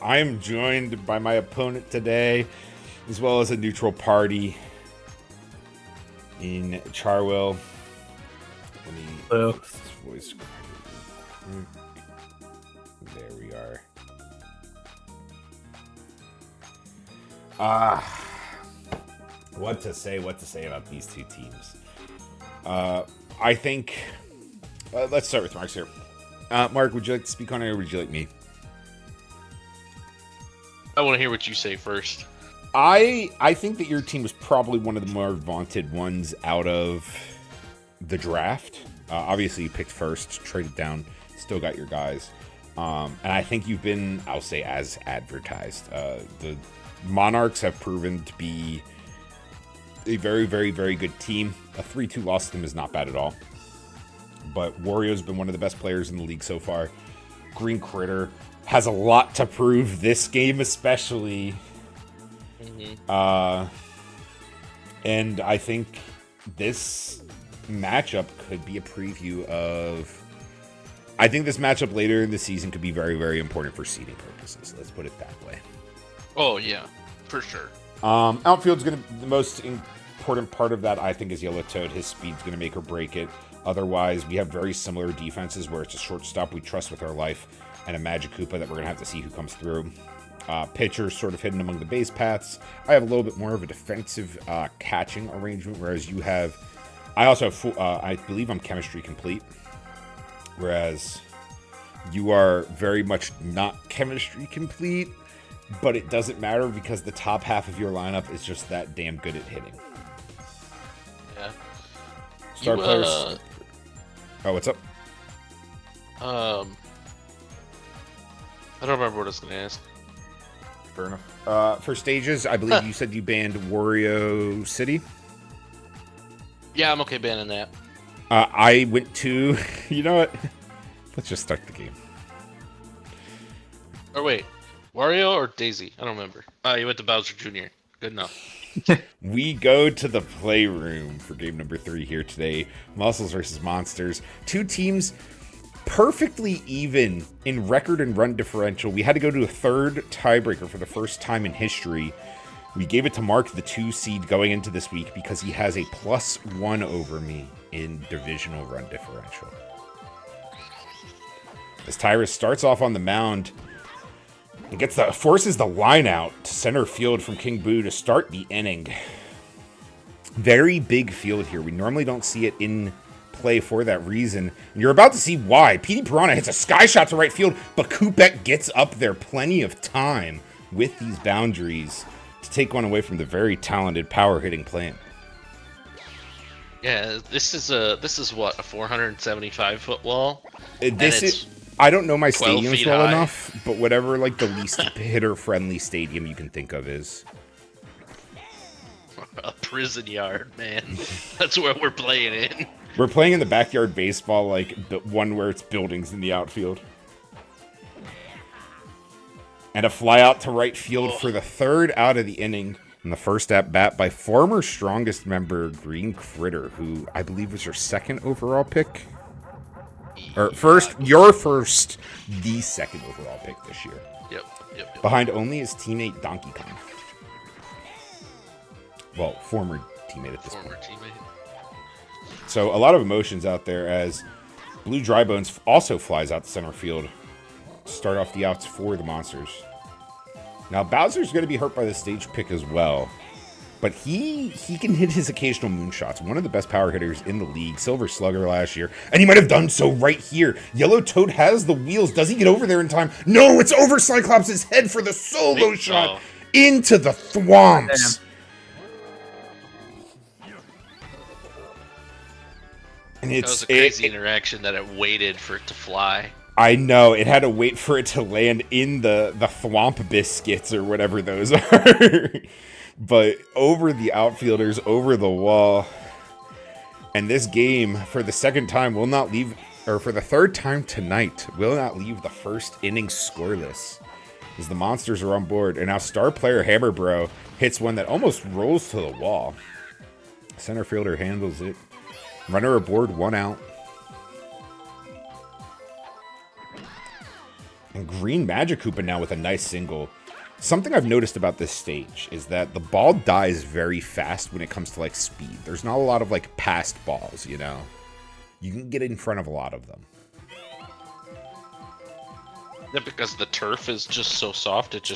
I am joined by my opponent today, as well as a neutral party in Charwell. Let me Hello. fix this voice. There we are. What to say about these two teams? I think, let's start with Mark's here. Mark, would you like to speak on it, or would you like me? I want to hear what you say first. I think that your team was probably one of the more vaunted ones out of the draft. Obviously, you picked first, traded down, still got your guys. And I think you've been, I'll say, as advertised. The Monarchs have proven to be a very, very, very good team. A 3-2 loss to them is not bad at all. But Wario's been one of the best players in the league so far. Green Critter has a lot to prove this game, especially. And I think this matchup could be a preview of... I think this matchup later in the season could be very, very important for seeding purposes. Let's put it that way. Oh, yeah, for sure. Outfield's going to... The most important part of that, I think, is Yellow Toad. His speed's going to make or break it. Otherwise, we have very similar defenses where it's a shortstop we trust with our life and a Magic Koopa that we're going to have to see who comes through. Pitchers sort of hidden among the base paths. I have a little bit more of a defensive catching arrangement, whereas you have... I also have... I believe I'm chemistry complete. Whereas you are very much not chemistry complete, but it doesn't matter because the top half of your lineup is just that damn good at hitting. Yeah. Star players... Oh, what's up? I don't remember what I was going to ask. Fair enough. For stages, I believe you said you banned Wario City. Yeah, I'm okay banning that. I went to... You know what? Let's just start the game. Or wait, Wario or Daisy? I don't remember. You went to Bowser Jr. Good enough. We go to the playroom for game number 3 here today. Muscles versus Monsters. Two teams perfectly even in record and run differential. We had to go to a third tiebreaker for the first time in history. We gave it to Mark, the 2 seed, going into this week because he has a +1 over me in divisional run differential. As Tyrus starts off on the mound and forces the line out to center field from King Boo to start the inning. Very big field here. We normally don't see it in play for that reason. And you're about to see why. Petey Piranha hits a sky shot to right field, but Koopek gets up there plenty of time with these boundaries to take one away from the very talented power hitting plant. Yeah, this is what, a 475-foot wall? I don't know my stadiums 12 well high. enough, but whatever like the least hitter-friendly stadium you can think of is. A prison yard, man. That's where we're playing in. We're playing in the backyard baseball, like the one where it's buildings in the outfield. And a fly out to right field for the 3rd out of the inning. In the first at bat by former strongest member Green Critter, who I believe was your 2nd overall pick. Or the 2nd overall pick this year. Yep. Behind only his teammate Donkey Kong. Well, former teammate at this point. Teammate. So a lot of emotions out there as Blue Drybones also flies out to center field to start off the outs for the Monsters. Now Bowser's going to be hurt by the stage pick as well, but he can hit his occasional moonshots. One of the best power hitters in the league, Silver Slugger last year, and he might have done so right here. Yellow Toad has the wheels. Does he get over there in time? No, it's over Cyclops' head for the solo shot into the thwomps. And That was a crazy interaction that it waited for it to fly. I know, it had to wait for it to land in the thwomp biscuits or whatever those are. But over the outfielders, over the wall. And this game, for the 2nd time, will not leave, or for the 3rd time tonight, will not leave the first inning scoreless. As the Monsters are on board. And now star player Hammerbro hits one that almost rolls to the wall. Center fielder handles it. Runner aboard, 1 out. And Green Magikarp now with a nice single. Something I've noticed about this stage is that the ball dies very fast when it comes to, like, speed. There's not a lot of, like, passed balls, you know? You can get in front of a lot of them. Yeah, because the turf is just so soft, it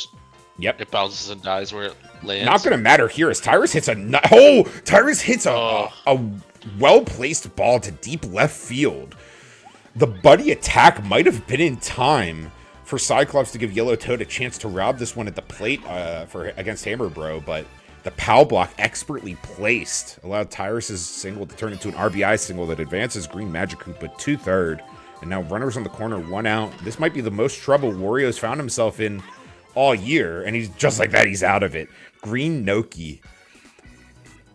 Yep. bounces and dies where it lands. Not going to matter here as Tyrus hits Tyrus hits a well-placed ball to deep left field. The buddy attack might have been in time for Cyclops to give Yellow Toad a chance to rob this one at the plate against Hammer Bro, but the POW block expertly placed allowed Tyrus's single to turn into an RBI single that advances Green Magikarp to third. And now runners on the corner, 1 out. This might be the most trouble Wario's found himself in all year, and he's just like that, he's out of it. Green Noki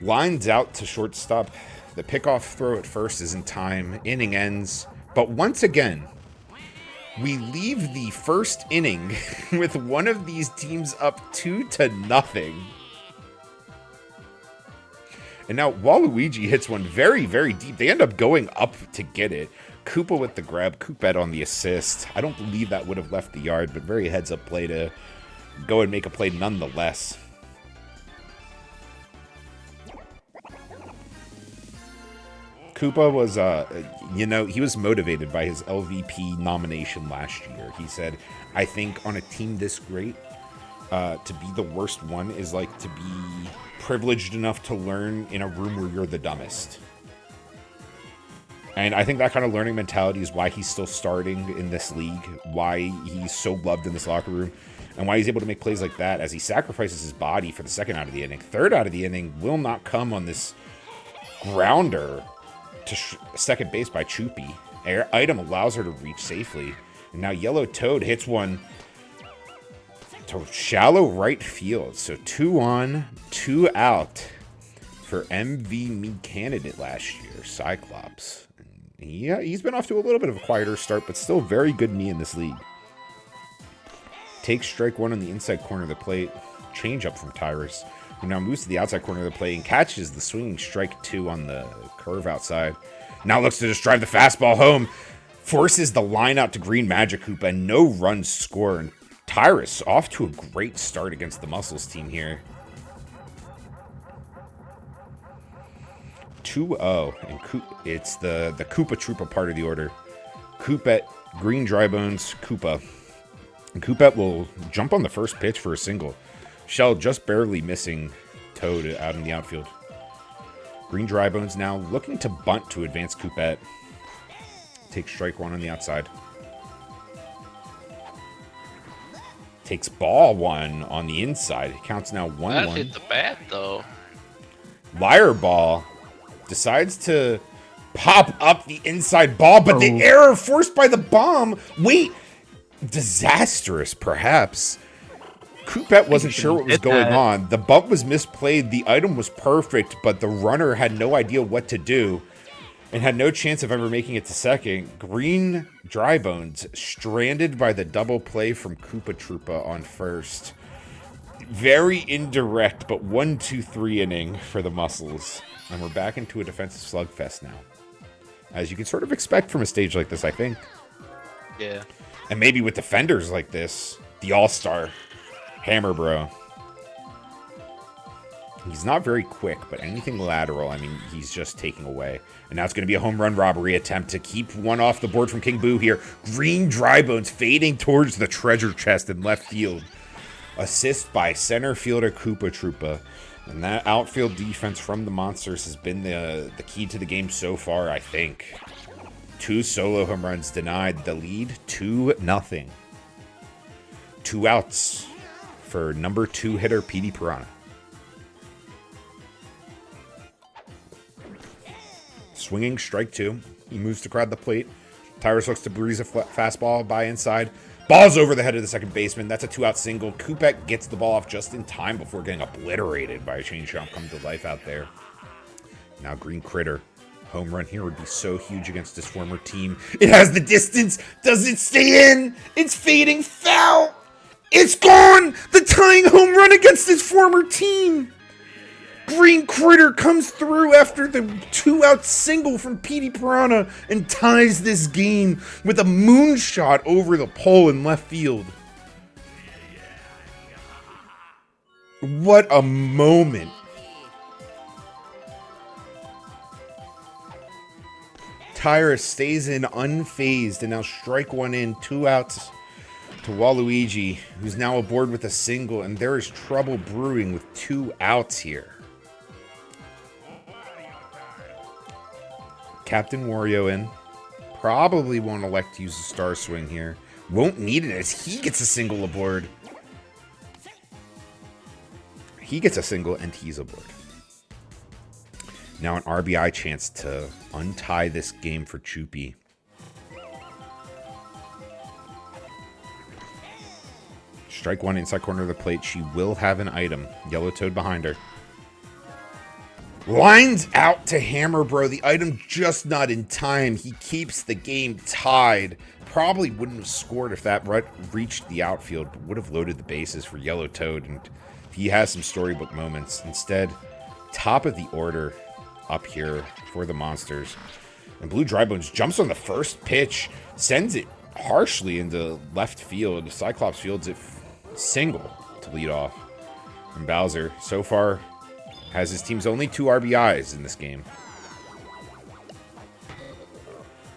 lines out to shortstop. The pickoff throw at first is in time. Inning ends. But once again, we leave the first inning with one of these teams up 2-0. And now Waluigi hits one very, very deep. They end up going up to get it. Koopa with the grab. Koopet on the assist. I don't believe that would have left the yard, but very heads-up play to go and make a play nonetheless. Koopa was, he was motivated by his LVP nomination last year. He said, I think on a team this great, to be the worst one is like to be privileged enough to learn in a room where you're the dumbest. And I think that kind of learning mentality is why he's still starting in this league, why he's so loved in this locker room, and why he's able to make plays like that as he sacrifices his body for the second out of the inning. Third out of the inning will not come on this grounder to second base by Choopy. Air item allows her to reach safely. And now Yellow Toad hits one to shallow right field. So 2 on, 2 out for MV candidate last year, Cyclops. Yeah, he's been off to a little bit of a quieter start, but still very good knee in this league. Takes strike 1 on the inside corner of the plate. Change up from Tyrus, who now moves to the outside corner of the plate and catches the swinging strike 2 on the curve outside. Now looks to just drive the fastball home. Forces the line out to Green Magikarp and no runs score. And Tyrus off to a great start against the Muscles team here. 2-0, and it's the Koopa Troopa part of the order. Koopet, Green Drybones, Koopa. And Koopet will jump on the first pitch for a single. Shell just barely missing Toad out in the outfield. Green Drybones now looking to bunt to advance Koopet. Takes strike 1 on the outside. Takes ball 1 on the inside. It counts now 1-1. That hit the bat, though. Liar Ball decides to pop up the inside ball, but the error forced by the bomb. Wait, disastrous, perhaps. Koopet wasn't sure what was going on. The bump was misplayed. The item was perfect, but the runner had no idea what to do and had no chance of ever making it to second. Green Drybones stranded by the double play from Koopa Troopa on first. Very indirect, but 1-2-3 inning for the Muscles. And we're back into a defensive slugfest now. As you can sort of expect from a stage like this, I think. Yeah. And maybe with defenders like this, the All-Star, Hammer Bro. He's not very quick, but anything lateral, I mean, he's just taking away. And now it's going to be a home run robbery attempt to keep one off the board from King Boo here. Green Drybones fading towards the treasure chest in left field. Assist by center fielder Koopa Troopa. And that outfield defense from the Monsters has been the key to the game so far, I think. 2 solo home runs denied. The lead, 2-0. 2 outs for number 2 hitter Petey Piranha. Swinging strike 2. He moves to crowd the plate. Tyrus looks to breeze a fastball by inside. Ball's over the head of the second baseman. That's a 2-out single. Koopet gets the ball off just in time before getting obliterated by a changeup come to life out there. Now Green Critter. Home run here would be so huge against his former team. It has the distance. Does it stay in? It's fading foul. It's gone. The tying home run against his former team. Green Critter comes through after the 2-out single from Petey Piranha and ties this game with a moonshot over the pole in left field. What a moment. Tyra stays in unfazed and now strike one in, 2 outs to Waluigi, who's now aboard with a single, and there is trouble brewing with 2 outs here. Captain Wario in. Probably won't elect to use the star swing here. Won't need it as he gets a single aboard. He gets a single and he's aboard. Now an RBI chance to untie this game for Choopy. Strike one inside corner of the plate. She will have an item. Yellow Toad behind her. Lines out to Hammer Bro. The item just not in time. He keeps the game tied. Probably wouldn't have scored if that reached the outfield, but would have loaded the bases for Yellow Toad. And he has some storybook moments. Instead, top of the order up here for the Monsters. And Blue Drybones jumps on the first pitch, sends it harshly into left field. Cyclops fields it single to lead off. And Bowser, so far, has his team's only 2 RBIs in this game.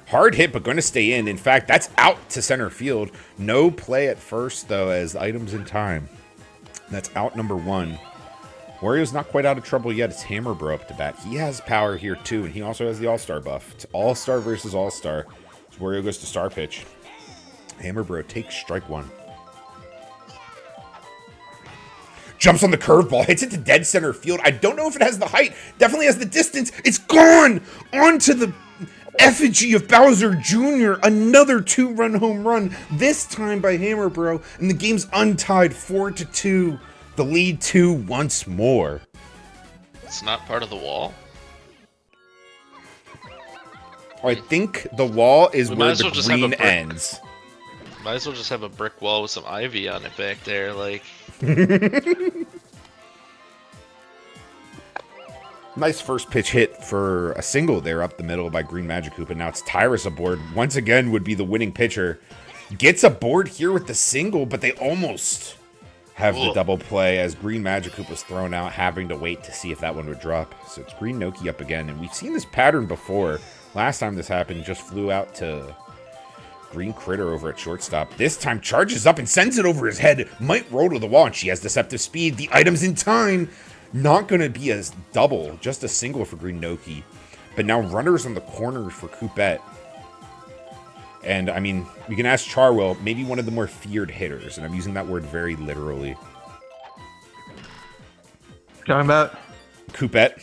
Hard hit, but going to stay in. In fact, that's out to center field. No play at first, though, as items in time. That's out number 1. Wario's not quite out of trouble yet. It's Hammer Bro up to bat. He has power here, too, and he also has the All-Star buff. It's All-Star versus All-Star. So Wario goes to star pitch. Hammer Bro takes strike 1. Jumps on the curveball, hits it to dead center field. I don't know if it has the height. Definitely has the distance. It's gone! Onto the effigy of Bowser Jr. Another 2-run home run. This time by Hammer Bro. And the game's untied 4-2. The lead 2 once more. It's not part of the wall? I think the wall is where the well green ends. Might as well just have a brick wall with some ivy on it back there, like... Nice first pitch hit for a single there up the middle by Green Magikarp, and now it's Tyrus aboard. Once again would be the winning pitcher. Gets aboard here with the single, but they almost have the double play as Green Magikarp was thrown out, having to wait to see if that one would drop. So it's Green Noki up again, and we've seen this pattern before. Last time this happened, just flew out to Green Critter over at shortstop. This time charges up and sends it over his head. Might roll to the wall, and she has deceptive speed. The item's in time. Not going to be a double, just a single for Green Noki. But now runners on the corners for Coupette. And, I mean, we can ask Charwell, maybe one of the more feared hitters. And I'm using that word very literally. Talking about? Coupette.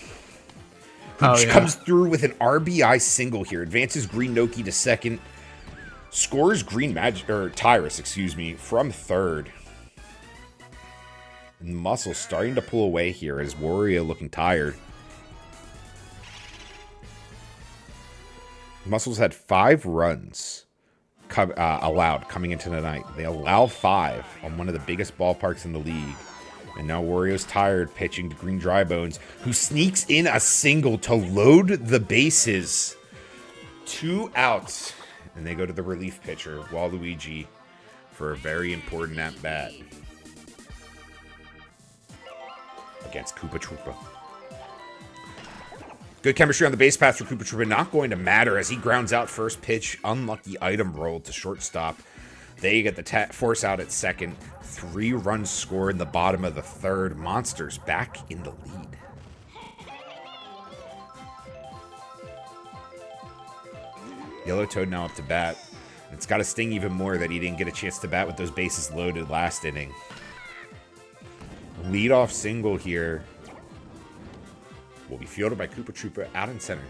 Who comes through with an RBI single here. Advances Green Noki to second. Scores Tyrus, from third. And Muscle starting to pull away here as Wario looking tired. Muscle's had 5 runs allowed coming into the night. They allow 5 on one of the biggest ballparks in the league. And now Wario's tired, pitching to Green Drybones, who sneaks in a single to load the bases. 2 outs. And they go to the relief pitcher, Waluigi, for a very important at-bat against Koopa Troopa. Good chemistry on the base path for Koopa Troopa. Not going to matter as he grounds out first pitch. Unlucky item roll to shortstop. They get the force out at second. 3 runs scored in the bottom of the third. Monsters back in the lead. Yellow Toad now up to bat. It's got to sting even more that he didn't get a chance to bat with those bases loaded last inning. Leadoff single here will be fielded by Koopa Troopa out in center.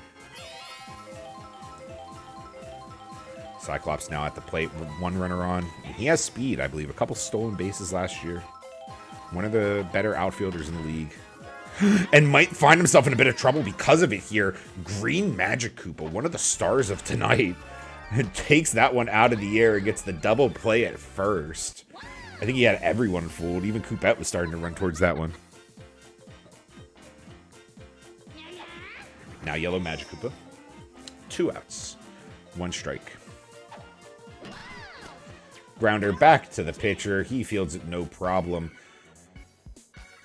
Cyclops now at the plate with 1 runner on. He has speed, I believe. A couple stolen bases last year. One of the better outfielders in the league. And might find himself in a bit of trouble because of it here. Green Magikarp, one of the stars of tonight, takes that one out of the air and gets the double play at first. I think he had everyone fooled. Even Coupette was starting to run towards that one. now yellow Magic Koopa. 2 outs. 1 strike. Grounder back to the pitcher. He fields it no problem.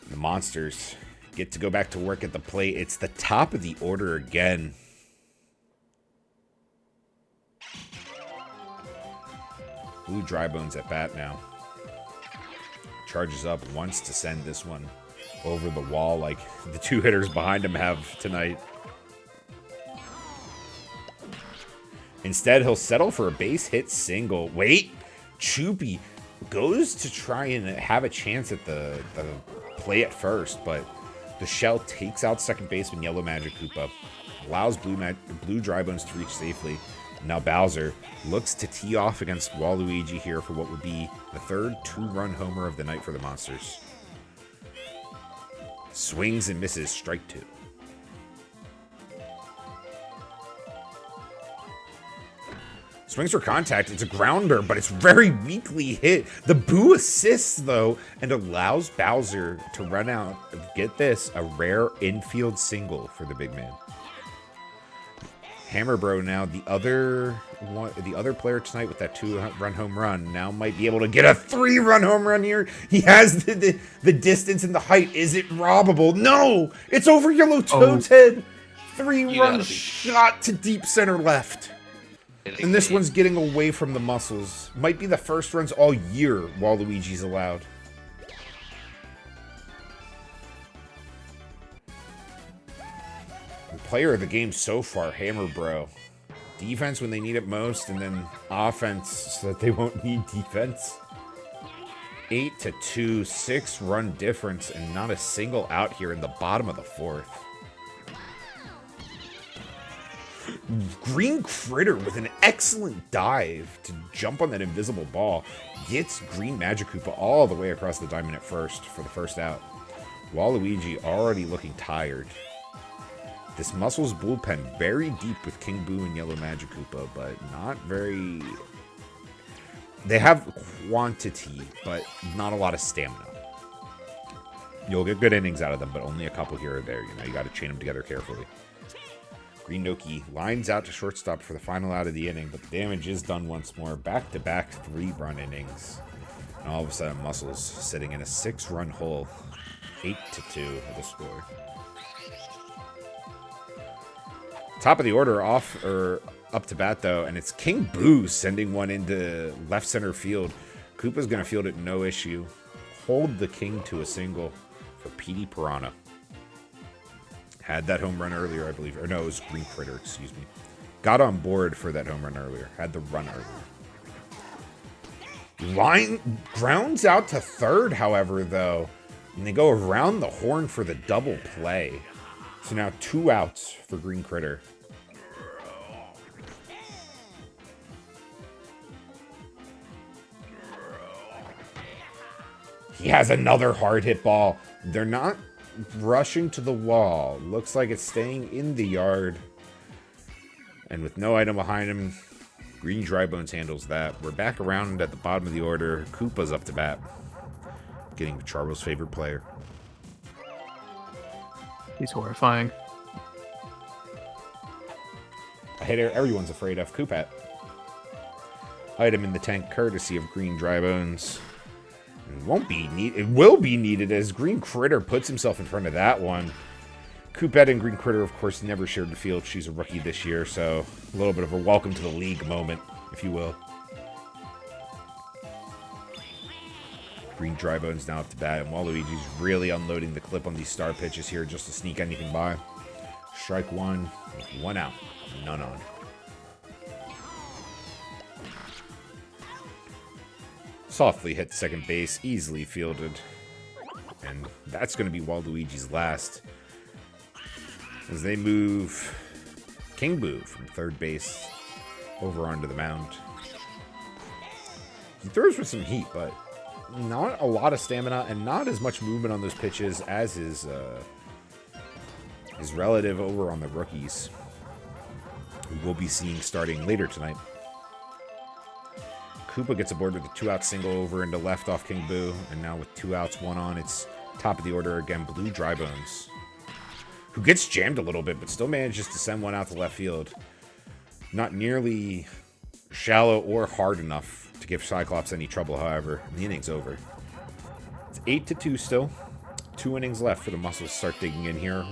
The Monsters get to go back to work at the plate. It's the top of the order again. Blue Drybones at bat now. Charges up, wants to send this one over the wall like the 2 hitters behind him have tonight. Instead, he'll settle for a base hit single. Wait, Choopy goes to try and have a chance at the play at first, but the shell takes out second baseman Yellow Magic Koopa, allows Blue Drybones to reach safely. Now Bowser looks to tee off against Waluigi here for what would be the 3rd 2-run homer of the night for the Monsters. Swings and misses, strike 2. Swings for contact. It's a grounder, but it's very weakly hit. The Boo assists, though, and allows Bowser to run out. Get this, a rare infield single for the big man. Hammer Bro now, the other player tonight with that 2-run home run, now might be able to get a 3-run home run here. He has the distance and the height. Is it robbable? No! It's over Yellow Toad's head. 3-run shot to deep center left. And this one's getting away from the muscles. Might be the first runs all year Waluigi's allowed. Player of the game so far, Hammer Bro. Defense when they need it most, and then offense so that they won't need defense. 8-2, 6-run difference, and not a single out here in the bottom of the 4th. Green Critter with an excellent dive to jump on that invisible ball. Gets Green Magic Koopa all the way across the diamond at first for the first out. Waluigi already looking tired. This Muscles bullpen very deep with King Boo and Yellow Magic Koopa, but not very... They have quantity, but not a lot of stamina. You'll get good innings out of them, but only a couple here or there. You know, you got to chain them together carefully. Green Noki lines out to shortstop for the final out of the inning, but the damage is done once more. Back-to-back 3-run innings. And all of a sudden, Muscles sitting in a 6-run hole. 8-2 the score. Top of the order up to bat, though, and it's King Boo sending one into left center field. Koopa's going to field it no issue. Hold the King to a single for Petey Piranha. Had that home run earlier, I believe. Or no, it was Green Critter, excuse me. Got on board for that home run earlier. Had the run earlier. Line grounds out to third, however, though. And they go around the horn for the double play. So now 2 outs for Green Critter. He has another hard hit ball. They're not rushing to the wall. Looks like it's staying in the yard. And with no item behind him, Green Drybones handles that. We're back around at the bottom of the order. Koopa's up to bat. Getting Charbo's favorite player. He's horrifying. A hitter everyone's afraid of. Koopat. Item in the tank courtesy of Green Drybones. It will be needed as Green Critter puts himself in front of that one. Koopat and Green Critter, of course, never shared the field. She's a rookie this year, so a little bit of a welcome to the league moment, if you will. Green Drybones now up to bat, and Waluigi's really unloading the clip on these star pitches here just to sneak anything by. Strike 1, 1 out, none on. Softly hit second base, easily fielded. And that's going to be Waluigi's last. As they move King Boo from third base over onto the mound. He throws with some heat, but not a lot of stamina and not as much movement on those pitches as his relative over on the rookies, who we'll be seeing starting later tonight. Koopa gets aboard with a 2-out single over into left off King Boo, and now with 2 outs, 1 on, it's top of the order again, Blue Drybones, who gets jammed a little bit, but still manages to send one out to left field. Not nearly shallow or hard enough to give Cyclops any trouble, however. The inning's over. It's 8-2 still. 2 innings left for the Muscles to start digging in here.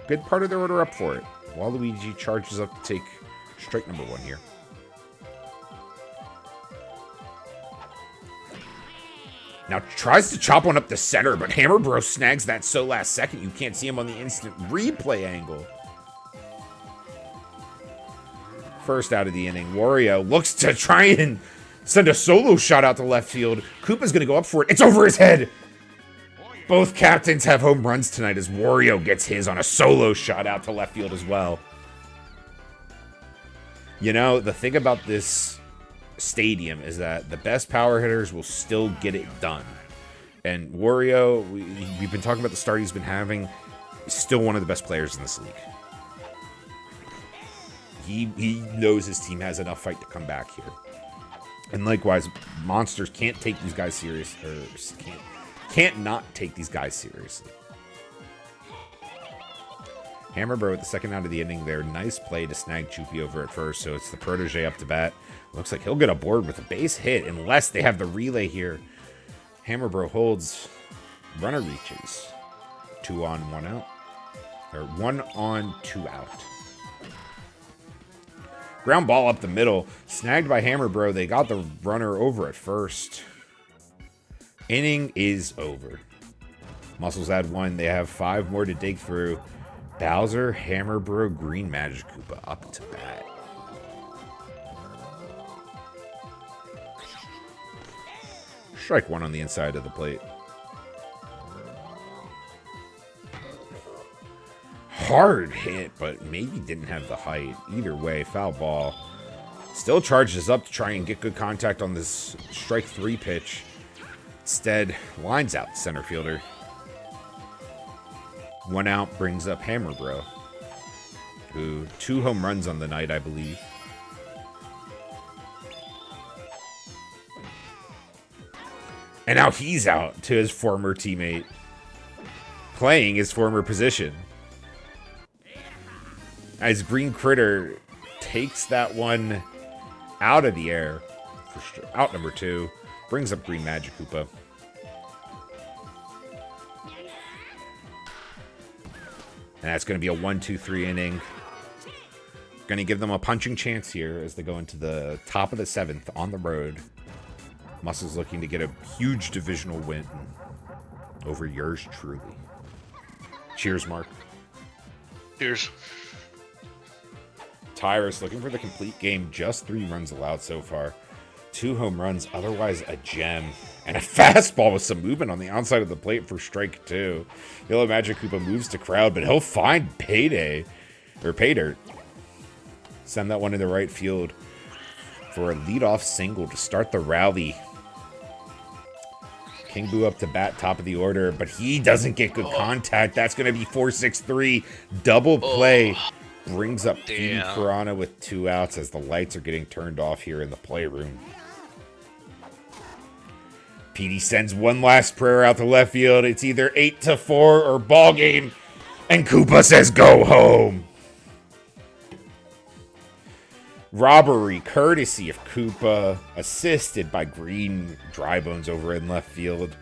Good part of their order up for it. Waluigi charges up to take strike number 1 here. Now tries to chop one up the center, but Hammer Bro snags that so last second. You can't see him on the instant replay angle. First out of the inning, Wario looks to try and send a solo shot out to left field. Koopa's going to go up for it. It's over his head. Both captains have home runs tonight as Wario gets his on a solo shot out to left field as well. You know, the thing about this stadium is that the best power hitters will still get it done. And Wario, we've been talking about the start he's been having, is still one of the best players in this league. He knows his team has enough fight to come back here. And likewise, Monsters can't take these guys serious, or can't not take these guys seriously. Hammer Bro at the second out of the inning there. Nice play to snag Choopy over at first, so it's the protege up to bat. Looks like he'll get aboard with a base hit unless they have the relay here. Hammer Bro holds. Runner reaches. 2 on, 1 out. Or 1 on, 2 out. Ground ball up the middle. Snagged by Hammer Bro. They got the runner over at first. Inning is over. Muscles add 1. They have 5 more to dig through. Bowser, Hammer Bro, Green Magic Koopa up to bat. Strike 1 on the inside of the plate. Hard hit, but maybe didn't have the height. Either way, foul ball. Still charges up to try and get good contact on this strike 3 pitch. Instead, lines out center fielder. 1 out brings up Hammer Bro, who 2 home runs on the night, I believe. And now he's out to his former teammate, playing his former position. As Green Critter takes that one out of the air, for out number 2, brings up Green Magic Koopa. And that's going to be a 1-2-3 inning. Going to give them a punching chance here as they go into the top of the 7th on the road. Muscles looking to get a huge divisional win over yours truly. Cheers, Mark. Cheers. Tyrus looking for the complete game. Just 3 runs allowed so far. 2 home runs, otherwise a gem. And a fastball with some movement on the outside of the plate for strike 2. Yellow Magic Koopa moves to crowd, but he'll find payday. Or pay dirt. Send that one into right field for a leadoff single to start the rally. King Boo up to bat, top of the order, but he doesn't get good contact. That's going to be 4-6-3. Double play. Brings up Petey Piranha with 2 outs as the lights are getting turned off here in the playroom. Petey sends one last prayer out to left field. It's either 8-4 or ball game. And Koopa says go home. Robbery courtesy of Koopa, assisted by Green Drybones over in left field.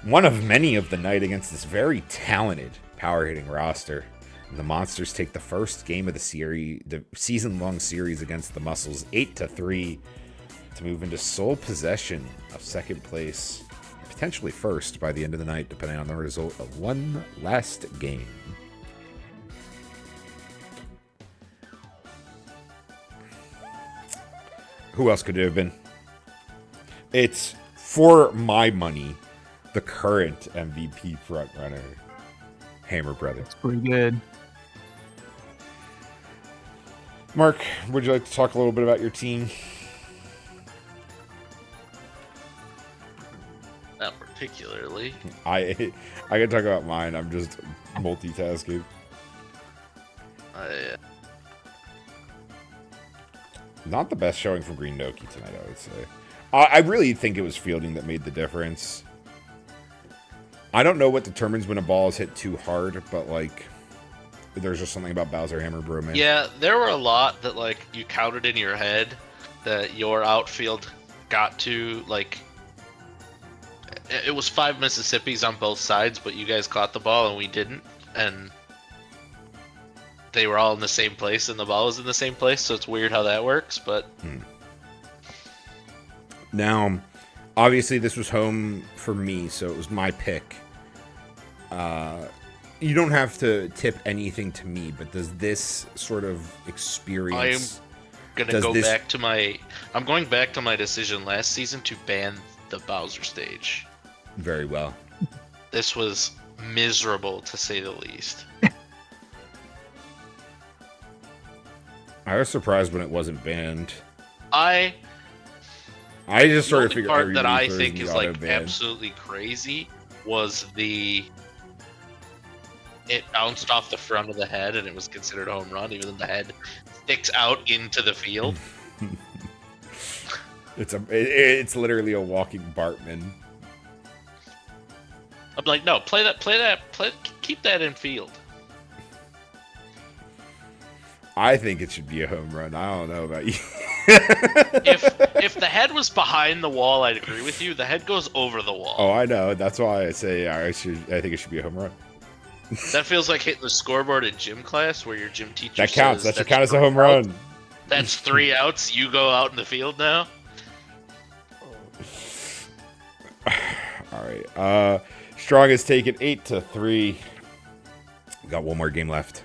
One of many of the night against this very talented power hitting roster. And the Monsters take the first game of the series, the season-long series against the Muscles, 8-3, to move into sole possession of second place, potentially first by the end of the night, depending on the result of one last game. Who else could it have been? It's, for my money, the current MVP frontrunner, Hammer Brother. It's pretty good. Mark, would you like to talk a little bit about your team? Not particularly. I can talk about mine. I'm just multitasking. Not the best showing from Green Noki tonight, I would say. I really think it was fielding that made the difference. I don't know what determines when a ball is hit too hard, but like there's just something about Bowser Hammer Bro Man. Yeah, there were a lot that like you counted in your head that your outfield got to. Like it was 5 Mississippis on both sides, but you guys caught the ball and we didn't, and they were all in the same place and the ball was in the same place. So it's weird how that works, but. Now, obviously, this was home for me, so it was my pick. You don't have to tip anything to me, but does this sort of experience... I'm going back to my decision last season to ban the Bowser stage. Very well. This was miserable, to say the least. I was surprised when it wasn't banned. I just sort of figured... The part that I think is like absolutely crazy was it bounced off the front of the head and it was considered a home run, even though the head sticks out into the field. It's literally a walking Bartman. I'm like, no, keep that in field. I think it should be a home run. I don't know about you. If the head was behind the wall, I'd agree with you. The head goes over the wall. Oh, I know. That's why I say I think it should be a home run. That feels like hitting the scoreboard in gym class where your gym teacher that counts. says that should count as a home run. That's 3 outs. You go out in the field now. All right. Strong has taken 8-3. Got one more game left.